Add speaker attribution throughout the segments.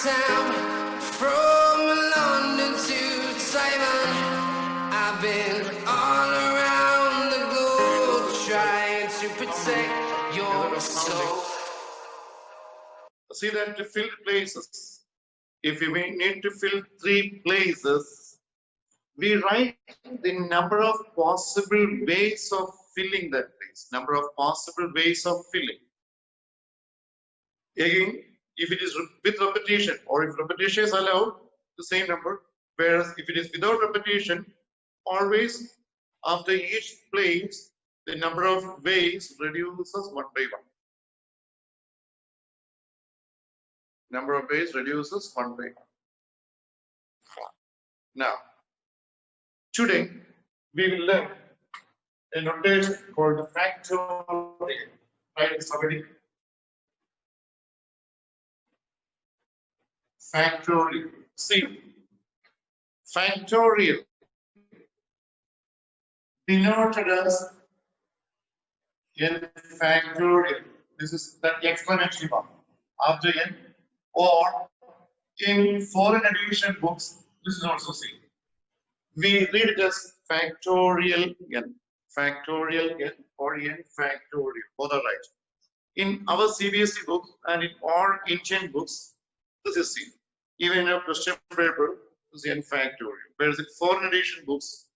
Speaker 1: town, from London to Taiwan. I've been all around the globe trying to protect your soul.
Speaker 2: See that to fill places. If we need to fill 3 places, we write the number of possible ways of filling that place. Number of possible ways of filling. Again, if it is with repetition or if repetition is allowed, the same number. Whereas if it is without repetition, always after each place, the number of ways reduces 1 by 1. Number of ways reduces 1 by 1. Now, today we will learn a notation called the factorial. Right, somebody? Factorial. See, factorial denoted as n factorial. This is the exclamation mark after n, or in foreign edition books, this is also seen. We read it as factorial n or n factorial, both are right. In our CBSE books and in all ancient books, this is seen. Even in a question paper, this is n factorial. Whereas in foreign edition books,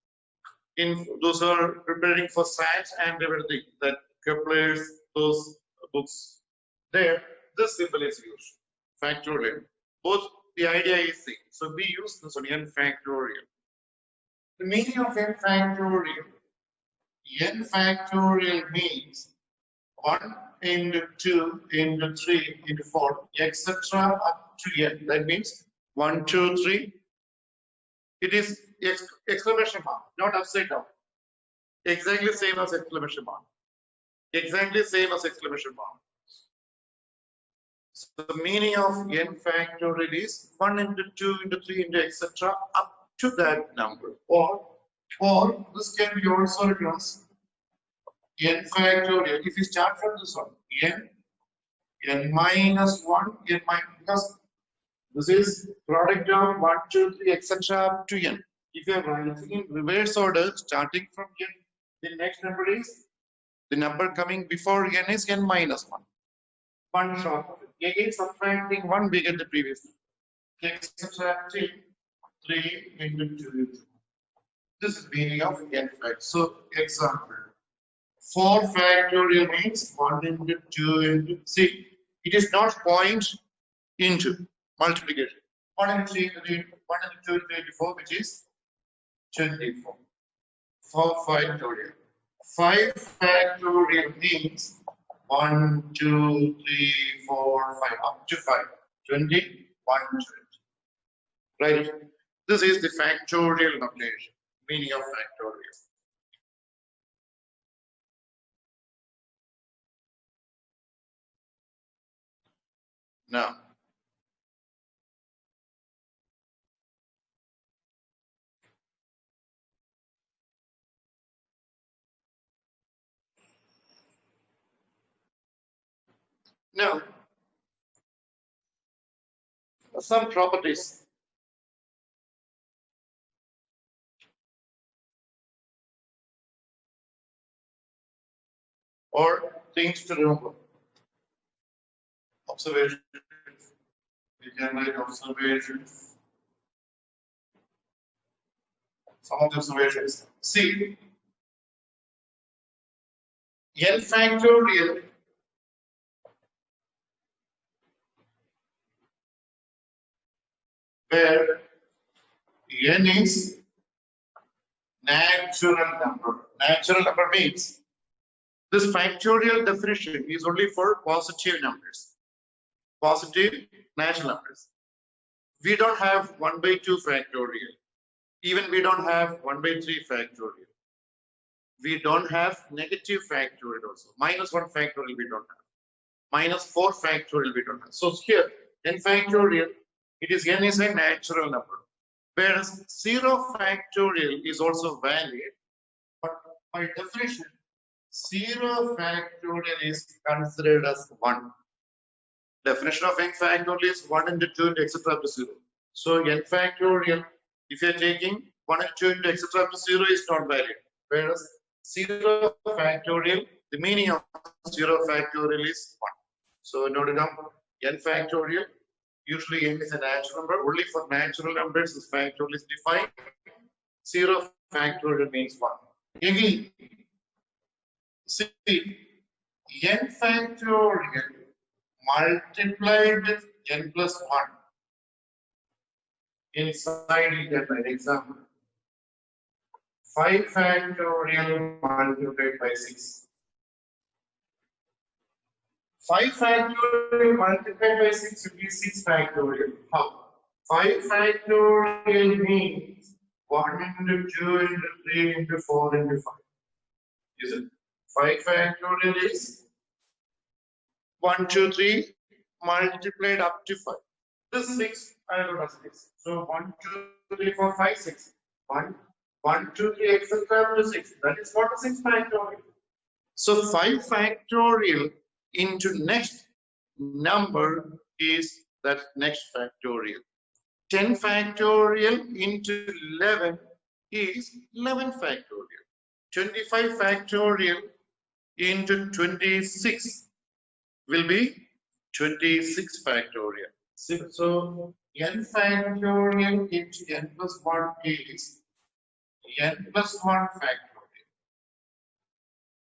Speaker 2: in those who are preparing for SAT and everything, that Kepler's, those books, there, this symbol is used. Factorial. Both the idea is same. So we use this one, n factorial. The meaning of n factorial means 1 into 2 into 3 into 4, etc. up to n. That means 1, 2, 3. It is exclamation mark, not upside down. Exactly same as exclamation mark. Exactly same as exclamation mark. So the meaning of n factorial is 1 into 2 into 3 into etc. up to that number. Or this can be also written as n factorial. If you start from this one, n minus 1, because this is product of 1, 2, 3, etc. up to n. If you are writing in reverse order, starting from n, the next number is, the number coming before n is n minus 1. 1 short of it. Again, subtracting 1, we get the previous number. Subtracting 3 into 2. This is meaning of n fact. So, example, 4 factorial means 1 into 2 into, see, it is not point into multiplication. 1 into 3 into 3, 1 into 2 into 24, which is 24. 4 factorial. 5 factorial means 1, 2, 3, 4, 5, up to 5. 20, 1, 20. Right? This is the factorial notation, meaning of factorial. Now, some properties. Or things to remember. Observations. We can write observations. Some of the observations. See, n factorial where n is natural number. Natural number means this factorial definition is only for positive numbers. Positive natural numbers. We don't have 1 by 2 factorial. Even we don't have 1 by 3 factorial. We don't have negative factorial also. Minus 1 factorial we don't have. Minus 4 factorial we don't have. So here, n factorial, it is n is a natural number. Whereas 0 factorial is also valid, but by definition, 0 factorial is considered as 1. Definition of n factorial is 1 into 2 into etc. up to 0. So n factorial, if you are taking 1 and 2 into etc. up to 0 is not valid. Whereas 0 factorial, the meaning of 0 factorial is 1. So note it down. N factorial, usually n is a natural number. Only for natural numbers this factorial is defined. 0 factorial means 1. Again, see, n factorial multiplied with n plus 1. Inside you get an example. 5 factorial multiplied by 6. 5 factorial multiplied by 6 would be 6 factorial. How? 5 factorial means 1 into 2 into 3 into 4 into 5. Is it? 5 factorial is 1, 2, 3 multiplied up to 5. This 6, I don't know 6. So 1, 2, 3, 4, 5, 6. 1, 1, 2, 3, etc. to 6. That is what is 6 factorial. So 5 factorial into next number is that next factorial. 10 factorial into 11 is 11 factorial. 25 factorial into 26 will be 26 factorial. So n factorial into n plus 1 is n plus 1 factorial.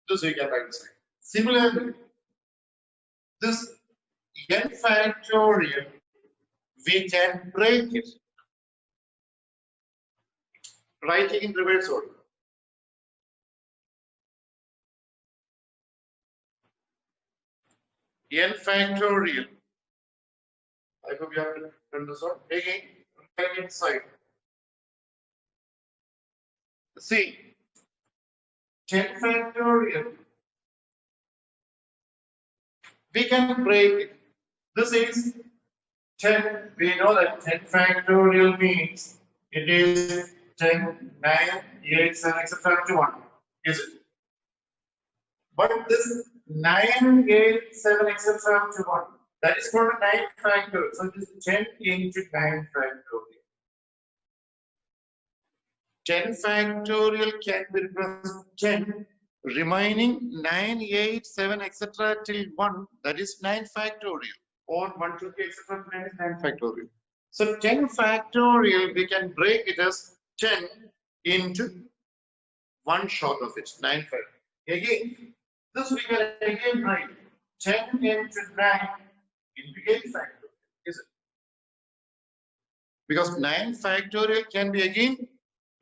Speaker 2: This we can write. Similarly, this n factorial, we can break it. Writing in reverse order. N factorial. I hope you have done this one. Again, right inside. See, 10 factorial. We can break it. This is 10. We know that 10 factorial means it is 10, 9, 8, 7, etc. to 1. Is it? But this 9, 8, 7, etc. to 1. That is called 9 factorial. So it is 10 into 9 factorial. 10 factorial can be represented 10 remaining 9, 8, 7, etc. till 1. That is 9 factorial. Or 1, 2, 3, etc. to 9 is 9 factorial. So 10 factorial, we can break it as 10 into 1 short of it, 9 factorial. Again, this we can again write 10 into 9 into 8 factorial, is it? Because 9 factorial can be again,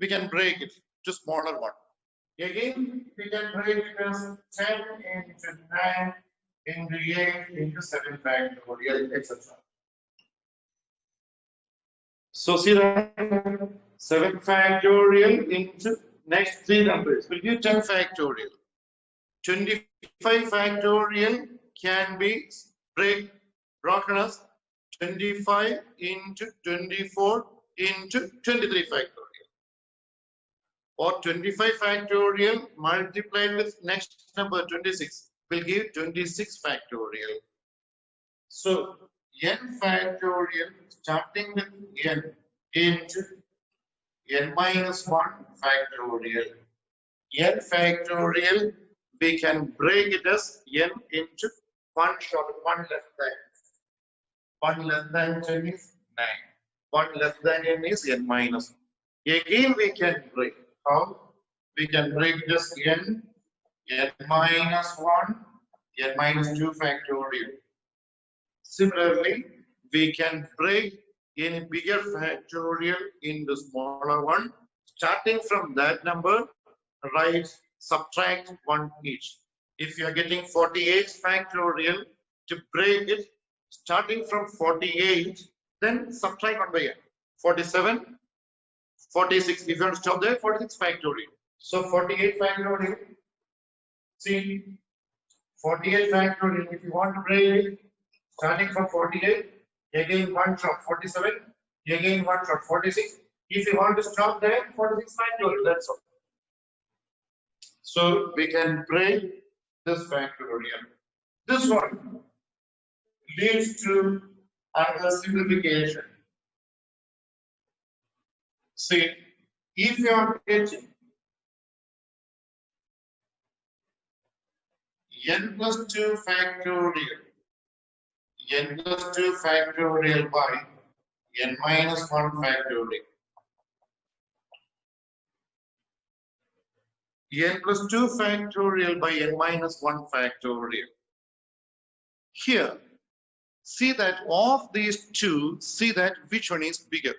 Speaker 2: we can break it to smaller one. Again, we can break it as 10 into 9 into 8 into 7 factorial, etc. So see that 7 factorial into next 3 numbers will give 10 factorial. 25 factorial can be broken as 25 into 24 into 23 factorial. Or 25 factorial multiplied with next number 26 will give 26 factorial. So n factorial starting with n into n minus 1 factorial. N factorial we can break it as n into 1 short, 1 less than. 1 less than 10 is 9. 1 less than n is n minus 1. Again we can break. How? We can break just n minus 1, n minus 2 factorial. Similarly, we can break any bigger factorial into smaller one. Starting from that number, write subtract 1 each. If you are getting 48 factorial, to break it, starting from 48, then subtract 1 by n. 47, 46, if you want to stop there, 46 factorial. So 48 factorial, see, 48 factorial, if you want to break it, starting from 48, again 1 short, 47, again 1 short, 46. If you want to stop there, 46 factorial, that's all. So we can break this factorial. This one, leads to another simplification. See, if you are getting n plus 2 factorial, n plus 2 factorial by n minus 1 factorial, n plus 2 factorial by n minus 1 factorial. Here, see that of these two, see that which one is bigger.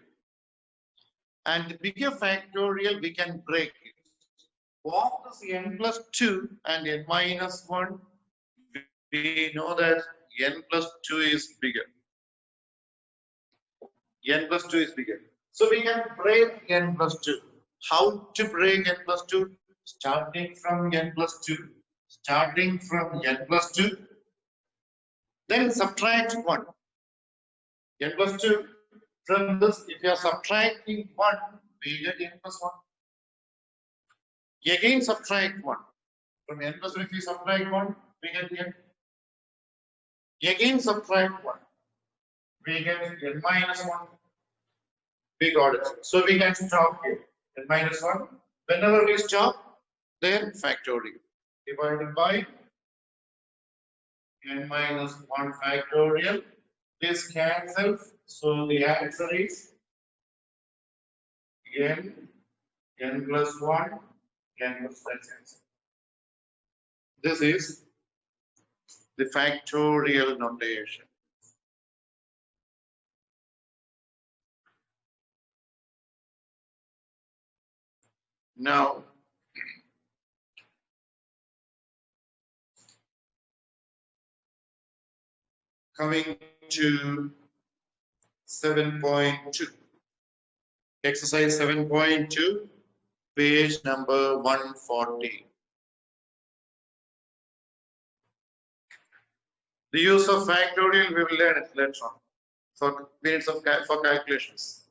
Speaker 2: And the bigger factorial, we can break it. Of this n plus 2 and n minus 1, we know that n plus 2 is bigger. N plus 2 is bigger. So we can break n plus 2. How to break n plus 2? Starting from n plus 2. Starting from n plus 2. Then subtract 1. N plus 2. From this, if you are subtracting 1, we get n plus 1. Again subtract 1. From n plus 1, if you subtract 1, we get n. Again subtract 1. We get n minus 1. We got it. So we can stop here. N minus 1. Whenever we stop, then factorial. Divided by n minus 1 factorial. This cancels. So the answer is n plus 1, n plus 1. This is the factorial notation. Now, coming to 7.2, exercise 7.2, page number 140. The use of factorial, we will learn it later on for minutes of for calculations.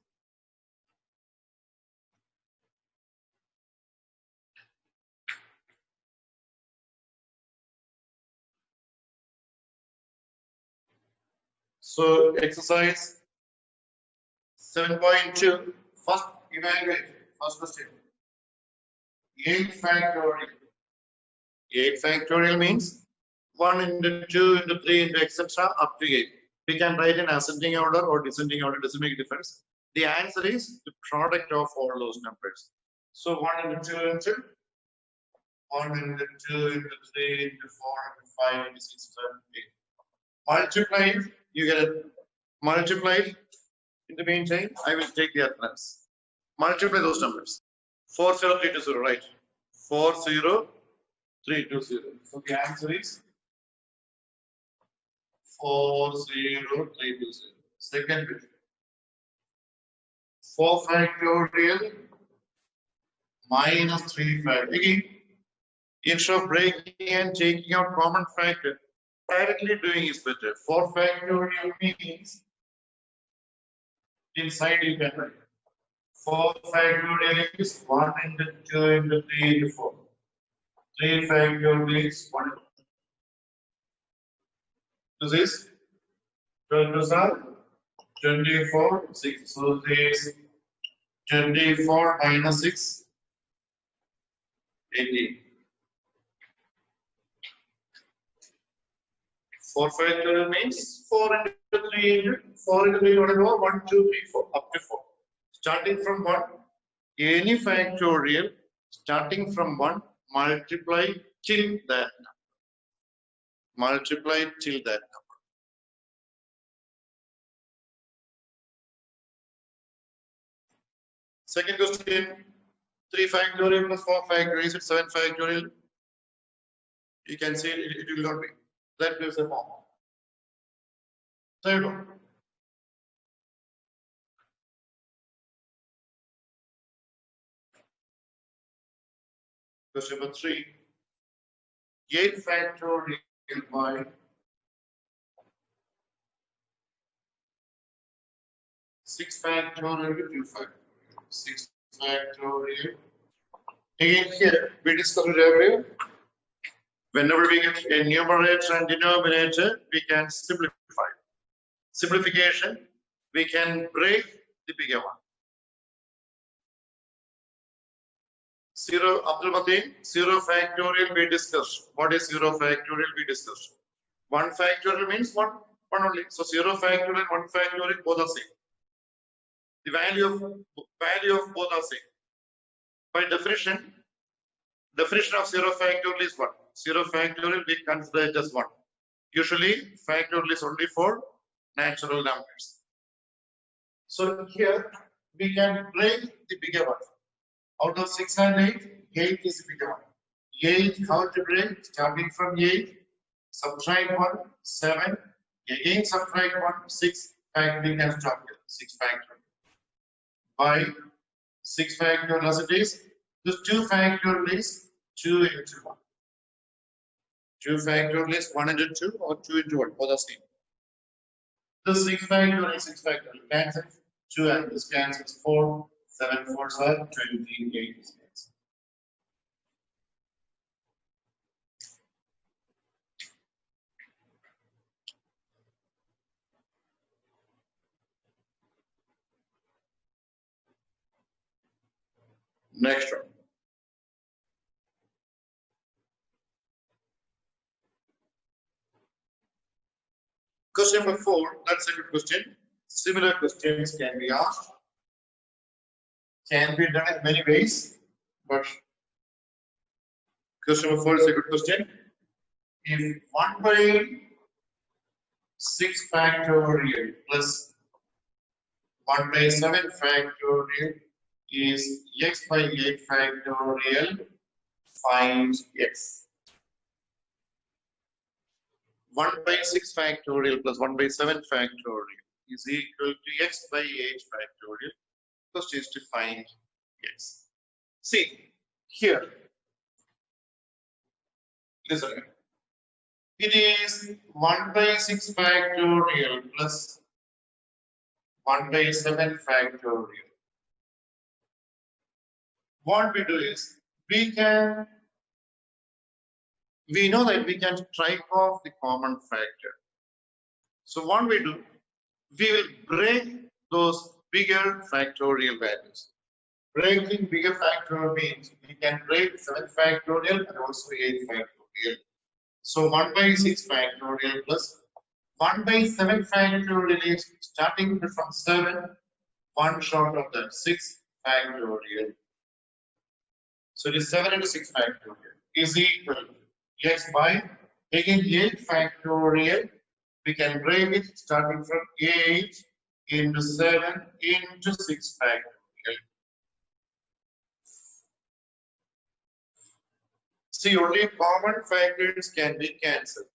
Speaker 2: So exercise 7.2, first evaluate, first question. 8 factorial. 8 factorial means 1 into 2 into 3 into etc. up to 8. We can write in ascending order or descending order, doesn't make a difference. The answer is the product of all those numbers. So 1 into 2 into 1 into 2 into 3 into 4 into 5 into 6 7 8. Multiply it, you get it. Multiply it. In the meantime, I will take the others. Multiply those numbers. 40320, right? 40320. So the answer is 40320. Second bit. 4 factorial minus 3 factorial. Again, instead of breaking and taking out common factor, directly doing is better. 4 factorial means inside you can write 4 factorial is 1 into 2 into 3 into 4. 3 factorial is 1. This is 12 are 24, 6. So this 24 minus 6, 18. 4 factorial means 4 into 3 into 4 into 3 whatever 1, 2, 3, 4 up to 4. Starting from 1, any factorial starting from 1 multiply till that number. Multiply till that number. Second question, 3 factorial plus 4 factorial, is it 7 factorial? You can see it will not be. That gives a form. Third one. Question number 3. 8 factorial by 6 factorial to 2 factorial. 6 factorial. Again, here we discovered earlier. Whenever we get a numerator and denominator, we can simplify. Simplification, we can break the bigger one. 0, Abdul Mateen, 0 factorial we discussed. What is 0 factorial we discussed? 1 factorial means one only. So 0 factorial and 1 factorial both are same. The value of both are same. By definition of 0 factorial is 1. 0 factorial we consider it as 1. Usually factorial is only for natural numbers. So here we can break the bigger one. Out of 6 and 8, 8 is the bigger one. 8, how to break? Starting from 8, subtract 1, 7, again subtract 1, 6, and we can stop here, 6 factorial. By 6 factorial as it is, this 2 factorial is 2 into 1. 2 factorial is 1 into 2 or 2 into 1, both are same. The 6 factorial is 6 factorial, cancel 2 and this cancels 4, 7 4 5, 28 is cancelled. Next one. Question number 4, that's a good question. Similar questions can be asked. Can be done in many ways, but question number 4 is a good question. If 1 by 6 factorial plus 1 by 7 factorial is x by 8 factorial, find x. 1 by 6 factorial plus 1 by 7 factorial is equal to x by 8 factorial. First is to find x. See here, listen. It is 1 by 6 factorial plus 1 by 7 factorial. What we do is we know that we can strike off the common factor. So what we do, we will break those bigger factorial values. Breaking bigger factorial means we can break 7 factorial and also 8 factorial. So 1 by 6 factorial plus 1 by 7 factorial is starting from 7, 1 short of that, 6 factorial. So it is 7 into 6 factorial is equal to x by, again 8 factorial, we can break it starting from 8 into 7 into 6 factorial. See, only common factors can be cancelled.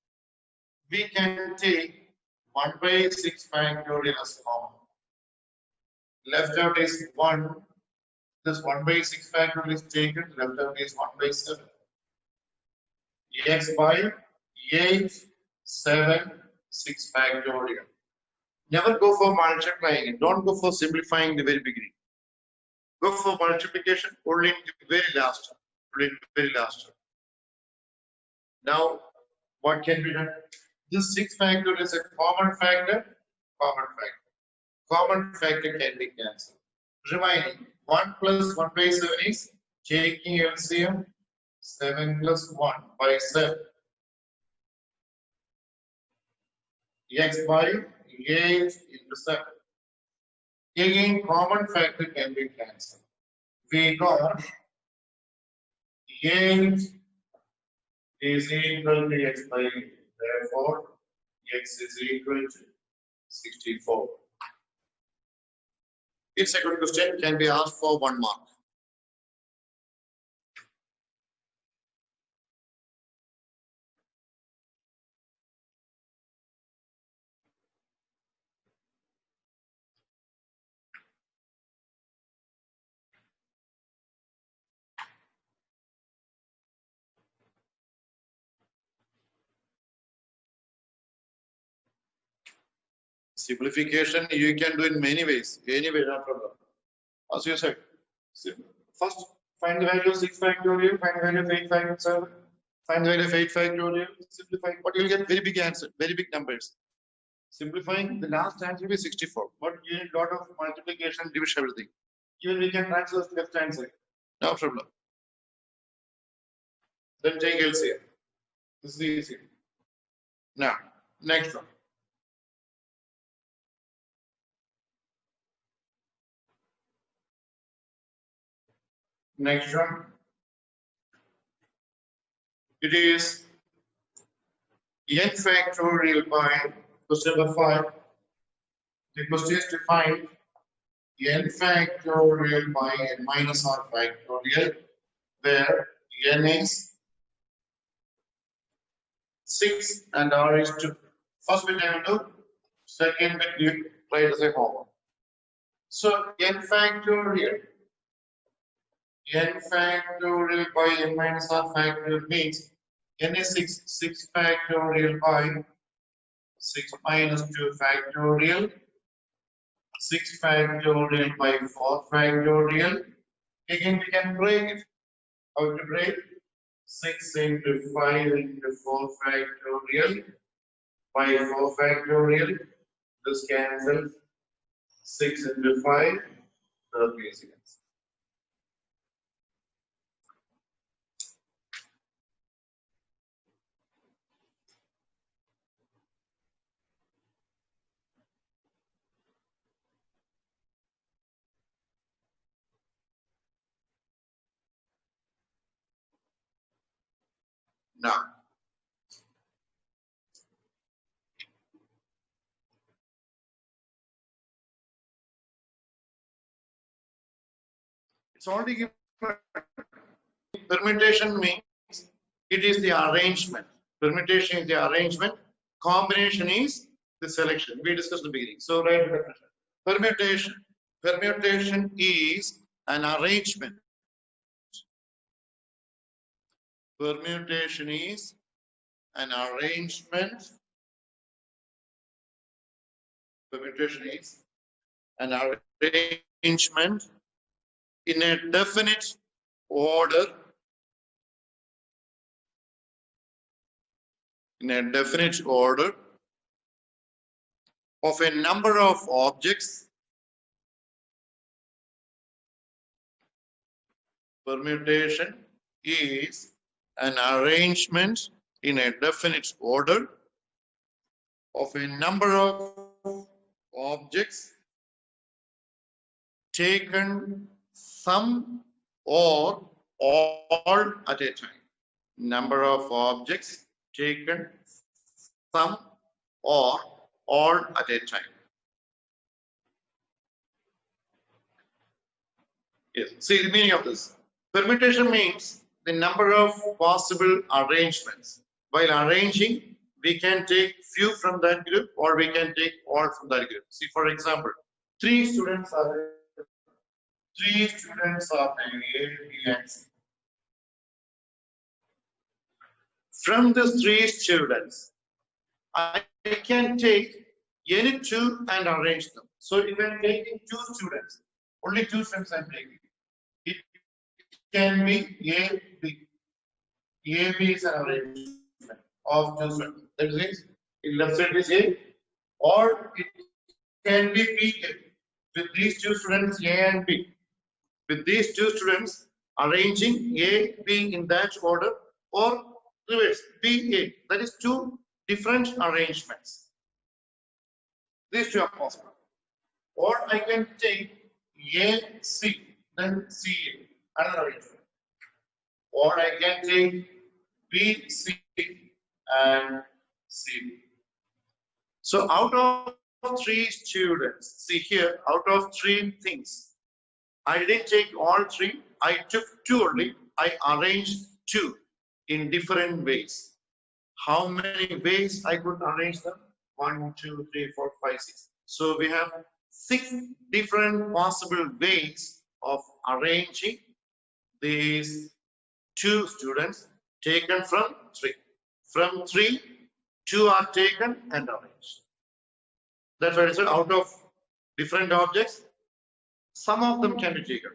Speaker 2: We can take 1 by 6 factorial as common. Left out is 1. This 1 by 6 factorial is taken, left out is 1 by 7. X by 8, 7, 6 factorial. Never go for multiplying it. Don't go for simplifying the very beginning. Go for multiplication only in the very last. Now, what can be done? This 6 factorial is a common factor. Common factor can be cancelled. Remaining 1 plus 1 by 7 is taking LCM 7 plus 1 by 7. X by 8 into 7. Again, common factor can be cancelled. We got 8 is equal to x by 8. Therefore, x is equal to 64. It's a good question, can be asked for 1 mark. Simplification you can do in many ways. Anyway, no problem. As you said, first find the value of 6 factorial, find the value of 8 factorial, 7, find the value of 8 factorial, simplify, but you'll get very big answer, very big numbers. Simplifying, the last answer will be 64. But you need a lot of multiplication, division, everything. Even we can transfer to left hand side. No problem. Then take LCM. This is easy. Now, next one. Next one. It is n factorial by question number 5. The question is to find n factorial by n minus r factorial, where n is 6 and r is 2. First bit I will do, second bit you try to say homework. So n factorial by n minus r factorial means n is 6, 6 factorial by 6 minus 2 factorial, 6 factorial by 4 factorial. Again, we can break it. How to break? 6 into 5 into 4 factorial by 4 factorial. This cancels. 6 into 5, 30 seconds. Now, it's already given. Permutation means it is the arrangement. Permutation is the arrangement. Combination is the selection. We discussed in the beginning. So, right definition. Permutation is an arrangement. Permutation is an arrangement. Permutation is an arrangement in a definite order. In a definite order of a number of objects. Permutation is an arrangement in a definite order of a number of objects taken some or all at a time. Number of objects taken some or all at a time. Yes, see the meaning of this. Permutation means the number of possible arrangements. While arranging, we can take few from that group or we can take all from that group. See, for example, three students are there, A, B, and C. From the 3 students, I can take any 2 and arrange them. So if I'm taking 2 students, only 2 students I'm taking. It can be A, B. A, B is an arrangement of 2 students. That means in left side is A, or it can be B. With these 2 students, A and B. With these 2 students, arranging A, B in that order, or reverse, B, A. That is 2 different arrangements. These 2 are possible. Or I can take A, C, then C, A, another arrangement. Or I can take B, C, and C. So out of 3 students, see here, out of 3 things, I didn't take all 3, I took 2 only, I arranged 2 in different ways. How many ways I could arrange them? 1, 2, 3, 4, 5, 6. So we have 6 different possible ways of arranging these 2 students taken from 3. From 3, 2 are taken and arranged. That's why I said out of different objects, some of them can be taken.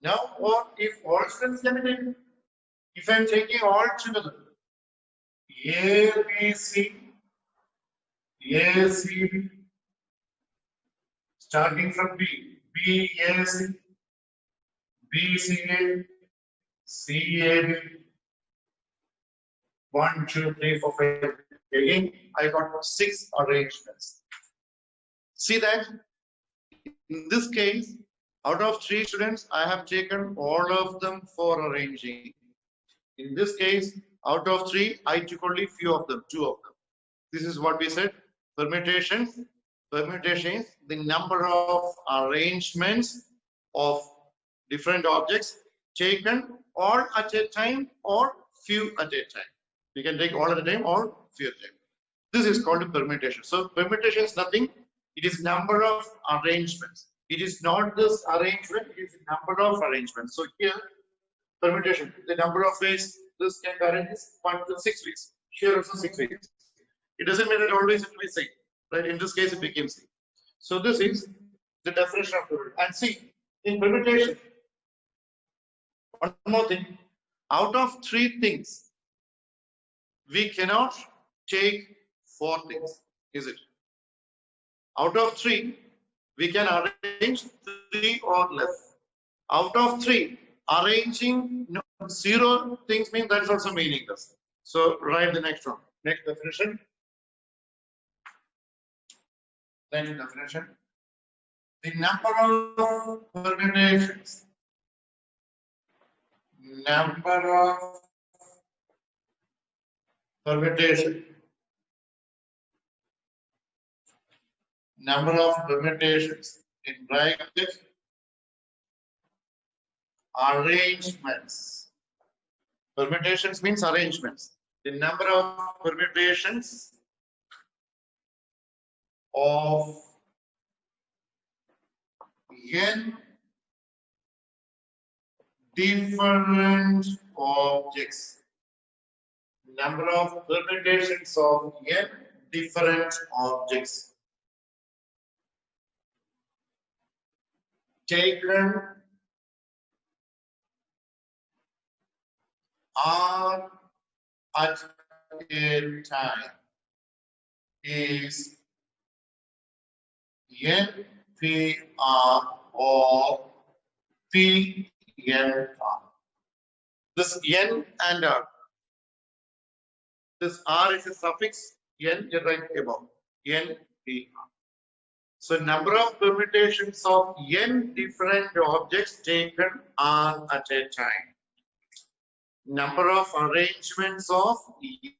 Speaker 2: Now, or if all students can be taken, if I'm taking all together, A, B, C, A, C, B. Starting from B. B, A, C. B, C, A. C, A, B. 1, 2, 3, 4, 5. Again, I got 6 arrangements. See that? In this case, out of 3 students, I have taken all of them for arranging. In this case, out of 3, I took only few of them, 2 of them. This is what we said, permutations. Permutations, the number of arrangements of different objects taken all at a time or few at a time. We can take all at a time or few at a time. This is called a permutation. So permutation is nothing. It is number of arrangements. It is not this arrangement, it is the number of arrangements. So here, permutation, the number of ways this can be arranged is 1 to 6 ways. Here also 6 ways. It doesn't mean that always it will be same. Right? In this case, it became C. So this is the definition of permutation. And see, in permutation, one more thing, out of 3 things, we cannot take 4 things, is it? Out of 3, we can arrange 3 or less. Out of 3, arranging 0 things means that's also meaningless. So write the next one. Next definition. Next definition. The number of permutations. Number of permutation. Number of permutations in bracket arrangements. Permutations means arrangements. The number of permutations of n different objects. Number of permutations of n different objects taken are at a time is NPR or PNR. This N and R. This R is a suffix, N you write above. NPR. So number of permutations of N different objects taken are at a time. Number of arrangements of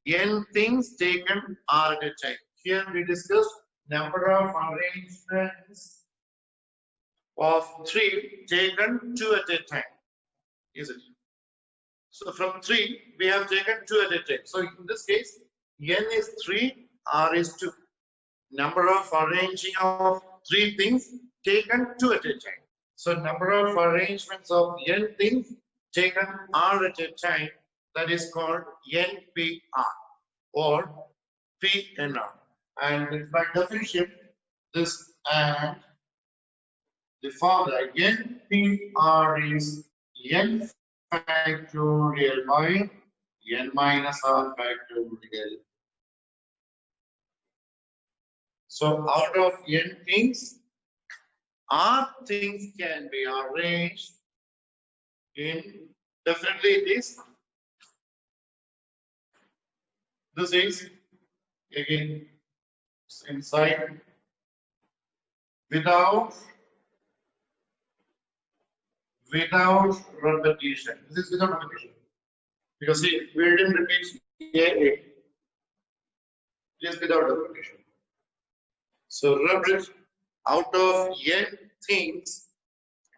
Speaker 2: N things taken are at a time. Here we discussed number of arrangements of 3 taken 2 at a time. Is it? So from 3 we have taken 2 at a time. So in this case, N is 3, R is 2. Number of arranging of 3 things taken 2 at a time. So number of arrangements of N things taken R at a time, that is called NPR or PNR. And by definition, this and the formula NPR is N factorial by N minus R factorial. So out of N things, R things can be arranged in, definitely it is, this is again inside without repetition. This is without repetition. Because see, we didn't repeat A, just without repetition. So repeat out of N things,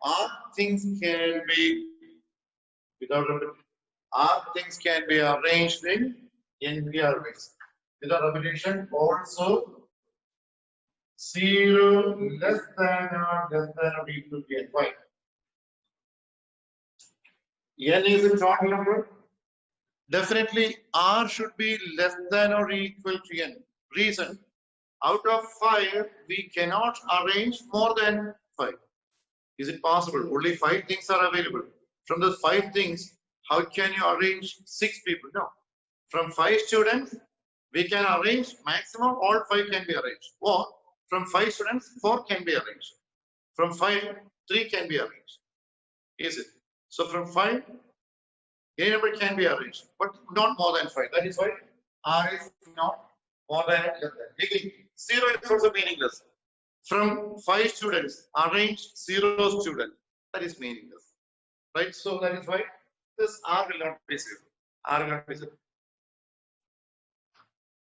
Speaker 2: R things can be without repetition. R things can be arranged in NPR ways. Without repetition, also 0 less than or equal to N. Why? N is a total number. Definitely R should be less than or equal to N. Reason, out of 5 we cannot arrange more than 5. Is it possible? Only 5 things are available. From those 5 things, how can you arrange 6 people? No. From 5 students, We can arrange maximum all 5 can be arranged, or from 5 students 4 can be arranged. From 5, 3 can be arranged. Is it? So from 5, any number can be arranged, but not more than 5. That is why R is not more than less than. Again, 0 is also meaningless. From 5 students, arrange 0 student. That is meaningless. Right? So that is why this R will not be 0. R will not be 0.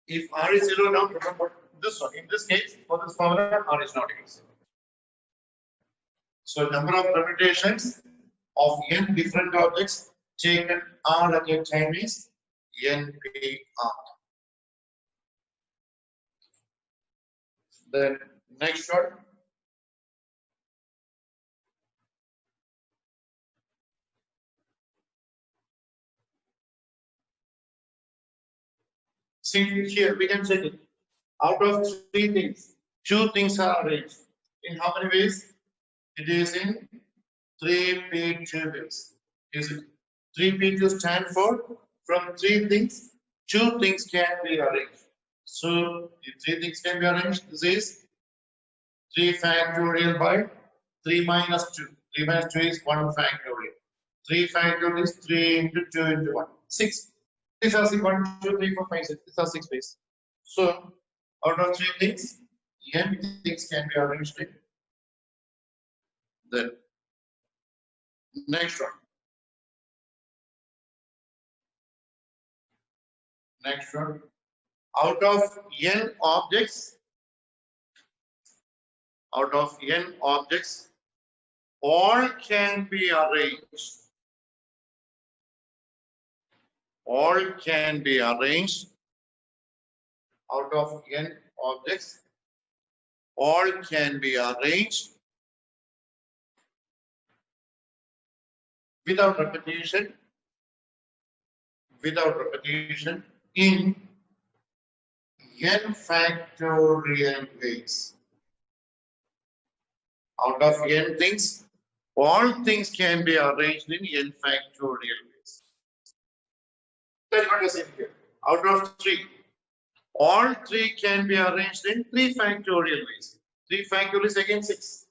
Speaker 2: If R is 0, now remember this one. In this case, for this formula, R is not equal to 0. So number of permutations of n different objects taken R at a time is NPR. Then next one. See here, we can check it. Out of 3 things, 2 things are arranged. In how many ways? It is in 3P2 ways. Is it? 3P2 stand for from 3 things, 2 things can be arranged. So if 3 things can be arranged, this is 3 factorial by 3 minus 2. 3 minus 2 is 1 factorial. 3 factorial is 3 into 2 into 1. 6. These are 6. 1, 2, 3, 4, 5, 6. These are 6 ways. So out of 3 things, n things can be arranged in. Then next one. Next one. Out of n objects, all can be arranged. All can be arranged out of n objects. All can be arranged without repetition. In n factorial ways. Out of n things, all things can be arranged in n factorial ways. That's what I said here. Out of 3, all 3 can be arranged in 3 factorial ways. 3 factorial is again 6.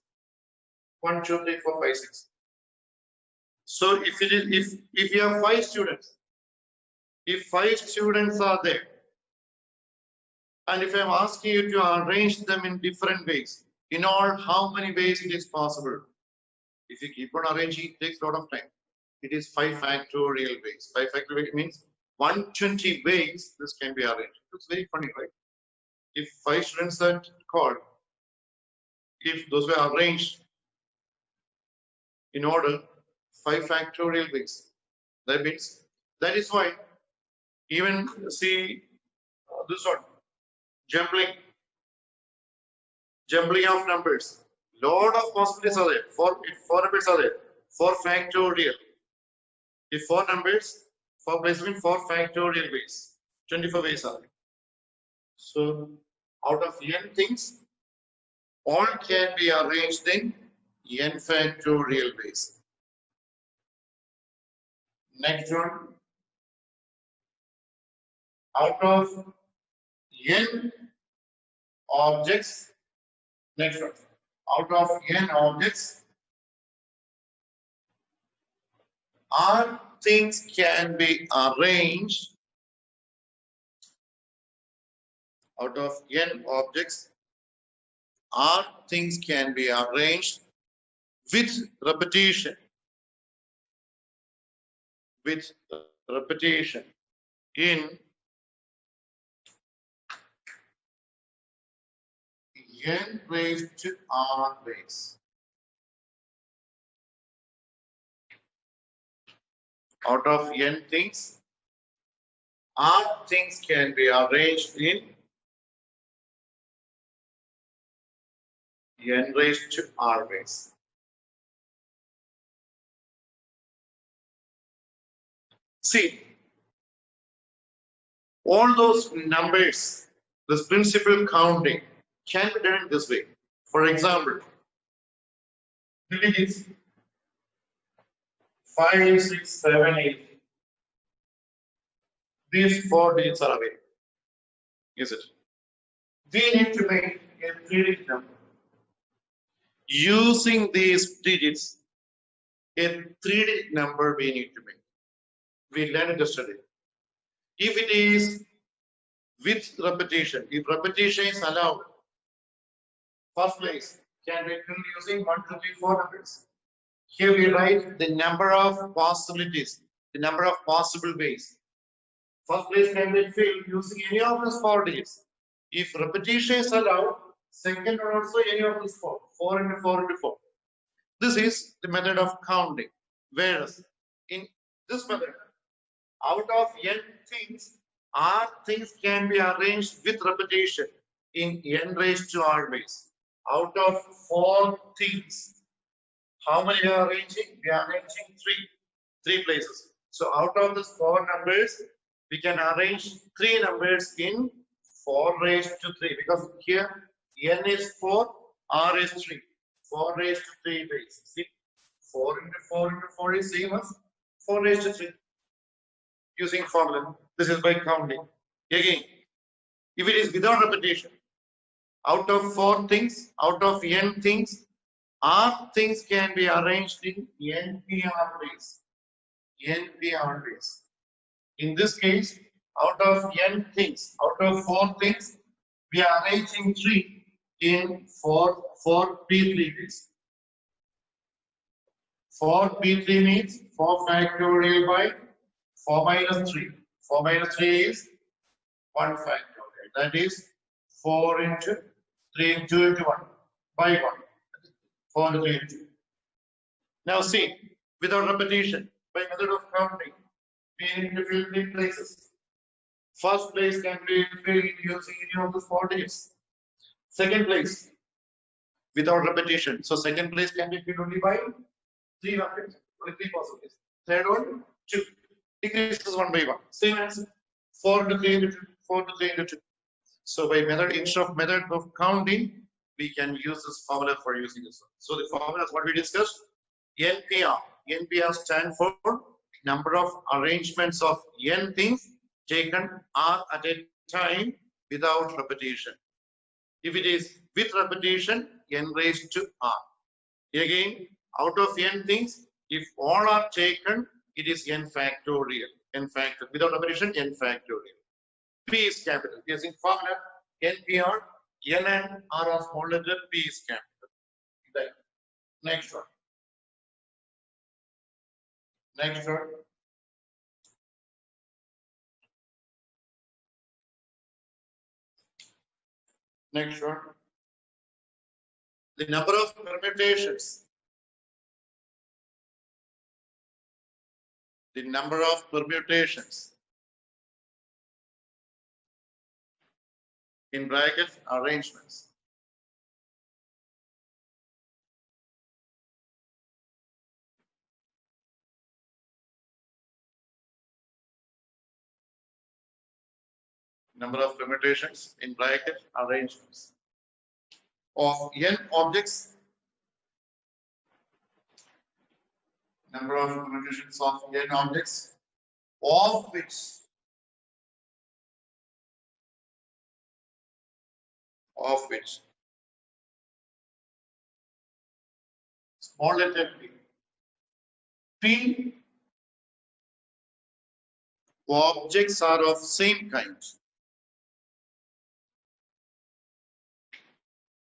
Speaker 2: 1, 2, 3, 4, 5, 6. So if it is if you have 5 students, if 5 students are there, and if I am asking you to arrange them in different ways, in all, how many ways it is possible? If you keep on arranging, it takes a lot of time. It is 5 factorial ways. 5 factorial means 120 ways this can be arranged. It's very funny, right? If 5 students are called, if those were arranged in order, 5 factorial ways. That means, that is why even see this one, jumbling of numbers. Lot of possibilities are there. If 4 numbers are there, 4 factorial. If 4 numbers, 4 placement, 4 factorial ways. 24 ways are there. So out of n things, all can be arranged in n factorial ways. Next one. Out of n objects, next one. Out of n objects, all things can be arranged. Out of n objects, all things can be arranged with repetition. With repetition in n raised to r ways. Out of n things, r things can be arranged in n raised to r ways. See, all those numbers, this principal counting can be done in this way. For example, the digits 5, 6, 7, 8. These 4 digits are away. is it? We need to make a 3-digit number. Using these digits, a 3-digit number we need to make. We learned yesterday. If it is with repetition, if repetition is allowed, first place can be filled using 1, 2, 3, 4 numbers. Here we write the number of possibilities, the number of possible ways. First place can be filled using any of these 4 digits. If repetition is allowed, second one also any of these 4. 4 into 4 into 4. This is the method of counting. Whereas in this method, out of n things, r things can be arranged with repetition in n raised to r ways. Out of 4 things, how many we are arranging? We are arranging 3 places. So out of these 4 numbers, we can arrange 3 numbers in 4 raised to 3, because here n is 4, r is 3. 4 raised to 3 ways. See, 4 into 4 into 4 is same as 4 raised to 3. Using formula, this is by counting. Again, if it is without repetition, out of 4 things, out of n things, r things can be arranged in npr ways. npr ways. In this case, out of n things, out of 4 things, we are arranging 3 in 4 p3 ways. 4 p3 means 4 factorial by 4 minus 3. 4 minus 3 is 1 factorial. That is 4 into 3 into 1 by 1. 4 into 3 into 2. Now see, without repetition, by method of counting, we need to fill 3 places. First place can be filled using any of the 4 digits. Second place, without repetition. So second place can be filled only by 3 numbers, only 3 possibilities. Third one, 2. Decreases 1 by 1. Same answer. 4 into 3 into 2. 4 into 3 into 2. So by method, instead of method of counting, we can use this formula for using this one. So the formula is what we discussed. NPR. NPR stands for number of arrangements of n things taken r at a time without repetition. If it is with repetition, n raised to r. Again, out of n things, if all are taken, it is n factorial. N factorial. Without repetition, n factorial. P is capital. Using formula, NPR, n and r are small letter, P is capital. Then, next one. Next one. Next one. The number of permutations. The number of permutations. In brackets, arrangements. Number of permutations in bracket arrangements of n objects. Number of permutations of n objects, of which small letter p objects are of same kind.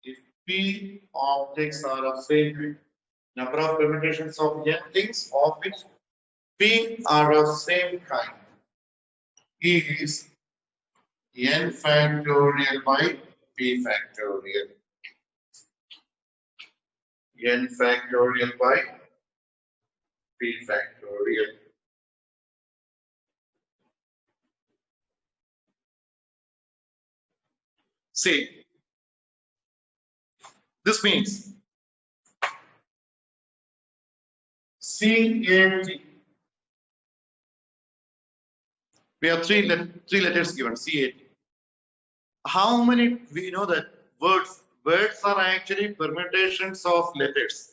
Speaker 2: If p objects are of same kind, number of permutations of n things of which p are of same kind is n factorial by p factorial. N factorial by p factorial. See, this means CAT. We have three letters given, CAT. How many? We know that words are actually permutations of letters.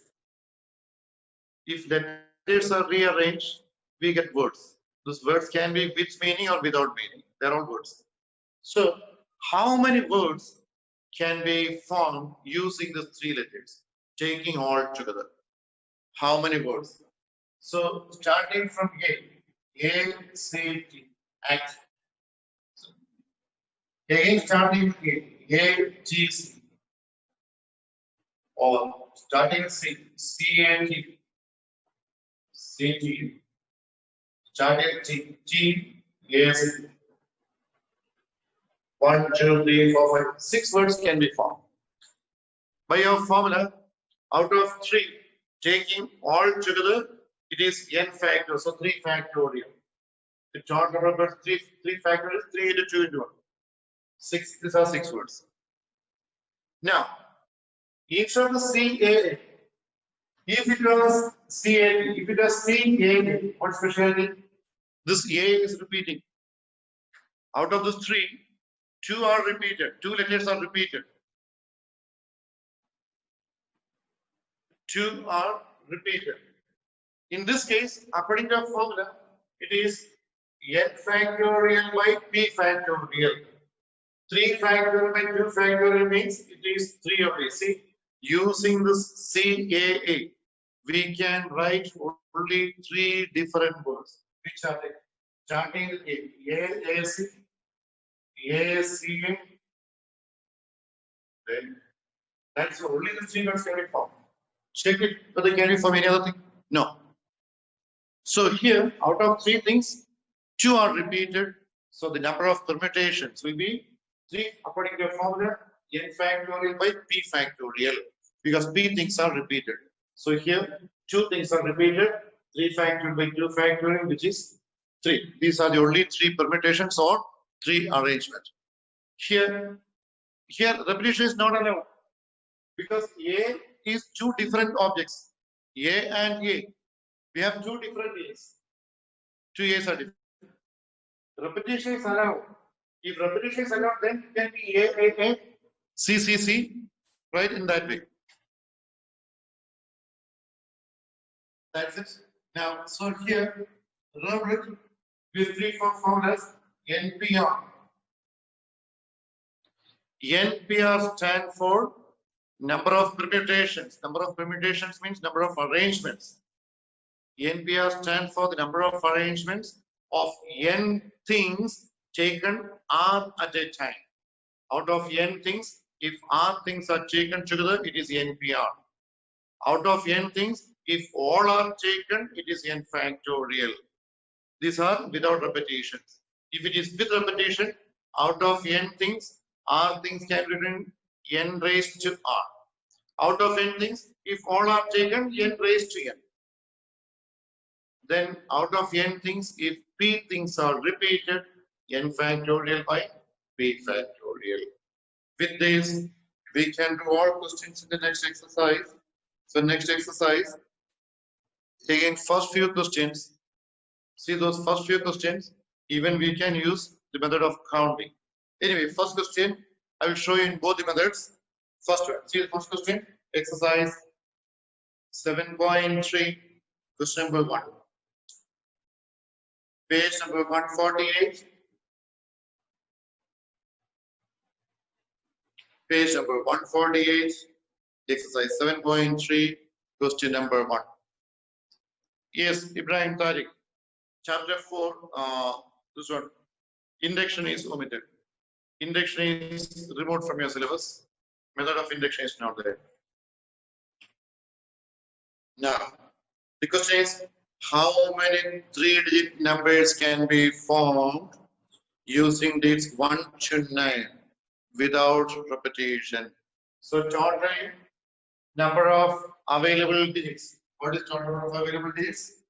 Speaker 2: If letters are rearranged, we get words. Those words can be with meaning or without meaning. They are all words. So, How many words can be formed using the three letters, taking all together? How many words? So starting from A, C, T, act. Again starting from A, T, C. Or starting C, C, A, T, C, T. Starting T, T, A, C. 1, 2, 3, 4, 5, 6 words can be formed. By your formula, out of 3, taking all together, it is n factor, so 3 factorial. The total number of 3 factorial is 3 into 2 into 1. 6, these are 6 words. Now, each of the CA, if it was CA, if it was CA, what specialty? This A is repeating. Out of those 3, 2 are repeated, 2 letters are repeated. 2 are repeated. In this case, according to our formula, it is n factorial by p factorial. 3 factorial by 2 factorial means it is 3 only. See, using this CAA, we can write only 3 different words. Which are they? Starting with AAC, ACA, then that's only the 3 words can be formed. Check it whether can be form any other thing. No. So here, out of 3 things, 2 are repeated. So the number of permutations will be 3 according to the formula n factorial by p factorial, because p things are repeated. So here 2 things are repeated, 3 factorial by 2 factorial, which is 3. These are the only 3 permutations or 3 arrangements. Here repetition is not allowed, because A is 2 different objects. A and A. We have 2 different A's. 2 A's are different. Repetition is allowed. If repetition is allowed, then it can be A, C, right, in that way. That's it. Now, so here, remember with 3 formulas, NPR. NPR stands for number of permutations. Number of permutations means number of arrangements. NPR stands for the number of arrangements of n things taken R at a time. Out of n things, if R things are taken together, it is NPR. Out of n things, if all are taken, it is n factorial. These are without repetitions. If it is with repetition, out of n things, R things can be written n raised to R. Out of n things, if all are taken, n raised to n. Then out of n things, if p things are repeated, n factorial by p factorial. With this, we can do all questions in the next exercise. So next exercise, again first few questions. See those first few questions, even we can use the method of counting. Anyway, first question, I will show you in both the methods. First one, see the first question, exercise 7.3, question number 1. Page number 148. Page number 148, exercise 7.3, question number 1. Yes, Ibrahim Tariq. Chapter 4, this one, induction is omitted. Induction is removed from your syllabus. Method of induction is not there. Now, the question is, how many 3-digit numbers can be formed using dates 1 to 9 without repetition? So, total number of available digits. What is total number of available digits?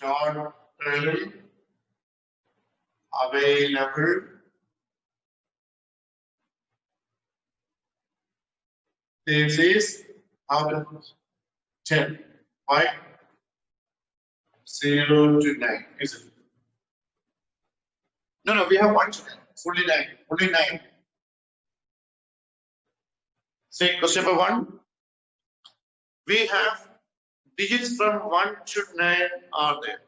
Speaker 2: Total available digits is how many? 10. Why? 0 to 9. Is it? No, we have 1 to 9. Fully 9. Only 9. See, question number 1. We have digits from 1 to 9 are there.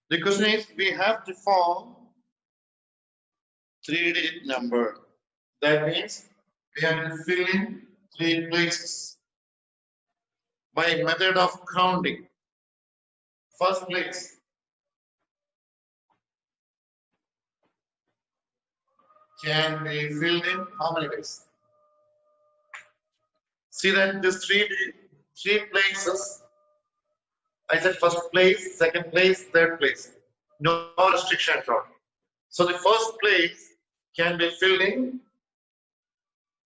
Speaker 2: The question is, we have to form 3-digit number. That means we have to fill in 3 places by method of counting. First place can be filled in how many ways? See that this three places, I said first place, second place, third place. No restriction at all. So the first place can be filled in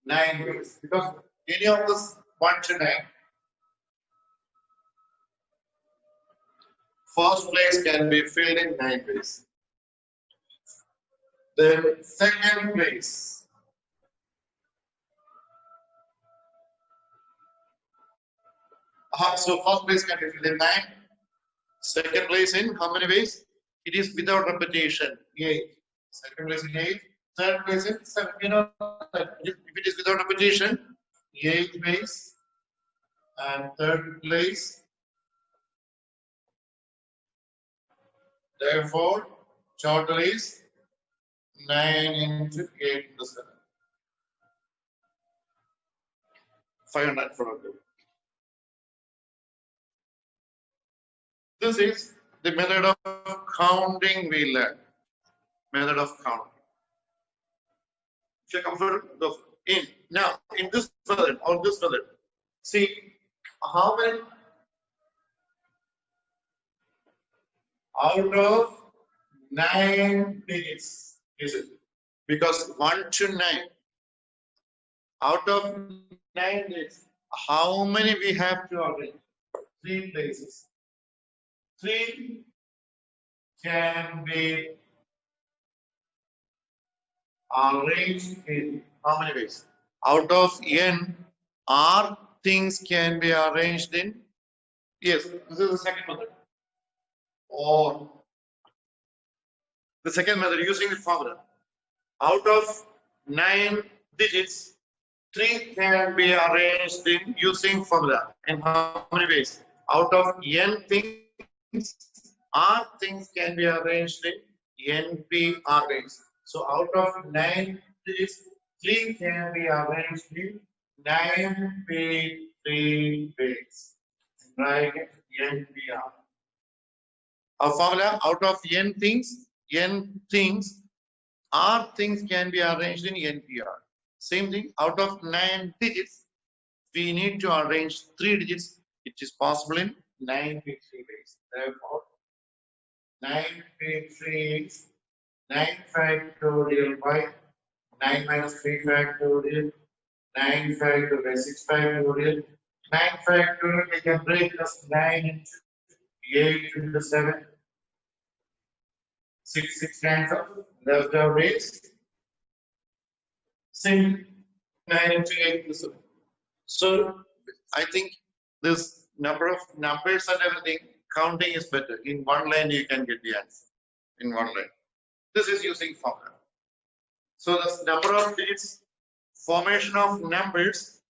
Speaker 2: 9 ways because any of this 1 to 9. First place can be filled in 9 ways. The second place so first place can be filled in 9. Second place in how many ways? It is without repetition, 8. Second place in 8. Third place in 7. You know, if it is without repetition, 8 ways. And third place. Therefore, total is 9 into 8 into 7. 540. This is the method of counting we learn. Method of counting. If you're comfortable in now in this method or this method, see how many out of 9 digits is it? Because 1 to 9 out of 9 digits, how many we have to arrange? 3 places. 3 can be arranged in how many ways? Out of n, r things can be arranged in, yes, this is the second method. Or the second method using the formula. Out of 9 digits, 3 can be arranged in using formula. And how many ways? Out of n things, r things can be arranged in np ways. So out of 9 digits, 3 can be arranged in 9p3 ways. Right? npr. Our formula, out of n things, r things can be arranged in npr. Same thing, out of 9 digits, we need to arrange 3 digits. It is possible in 9p3 ways. Therefore, 9p3 is 9 factorial by 9 minus 3 factorial, 9 factorial by 6 factorial. 9 factorial, we can break this 9 into 8 into 7. 6 times of left out rates. Same 9 into 8 into 7. So I think this number of numbers and everything, counting is better. In one line you can get the answer. In one line. This is using formula. So this number of digits, formation of numbers,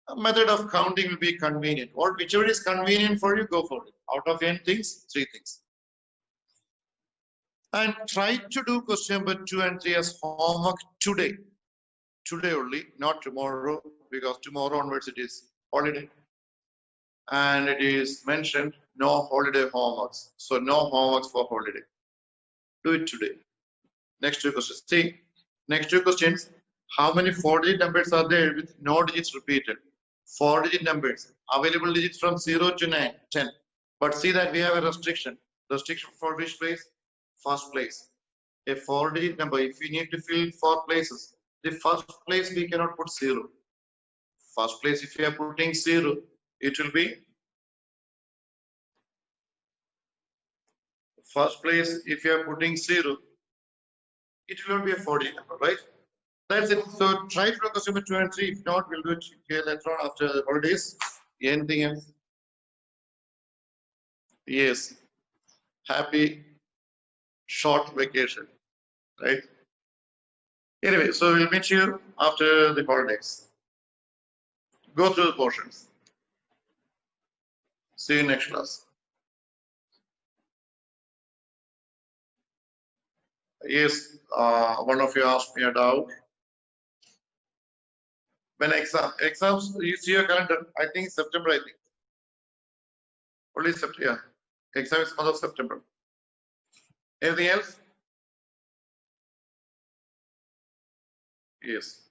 Speaker 2: a method of counting will be convenient. Or whichever is convenient for you, go for it. Out of n things, 3 things. And try to do question number 2 and 3 as homework today. Today only, not tomorrow, because tomorrow onwards it is holiday. And it is mentioned no holiday homeworks. So no homeworks for holiday. Do it today. Next 2 questions. See, next 2 questions. How many 4-digit numbers are there with no digits repeated? 4-digit numbers. Available digits from 0 to 9, 10. But see that we have a restriction. Restriction for which place? First place. A 4-digit number, if we need to fill 4 places, the first place we cannot put 0. First place, if you are putting 0, it will be first place. If you are putting 0, it will not be a 4-digit number, right? That's it. So try to do question number 2 and 3. If not, we'll do it here later on after the holidays. Anything else? Yes. Happy short vacation, right? Anyway, so we'll meet you after the holidays. Go through the portions. See you next class. Yes, one of you asked me a doubt. When exams, you see your calendar, I think September, I think. Only September, yeah. Exam is month of September. Anything else? Yes.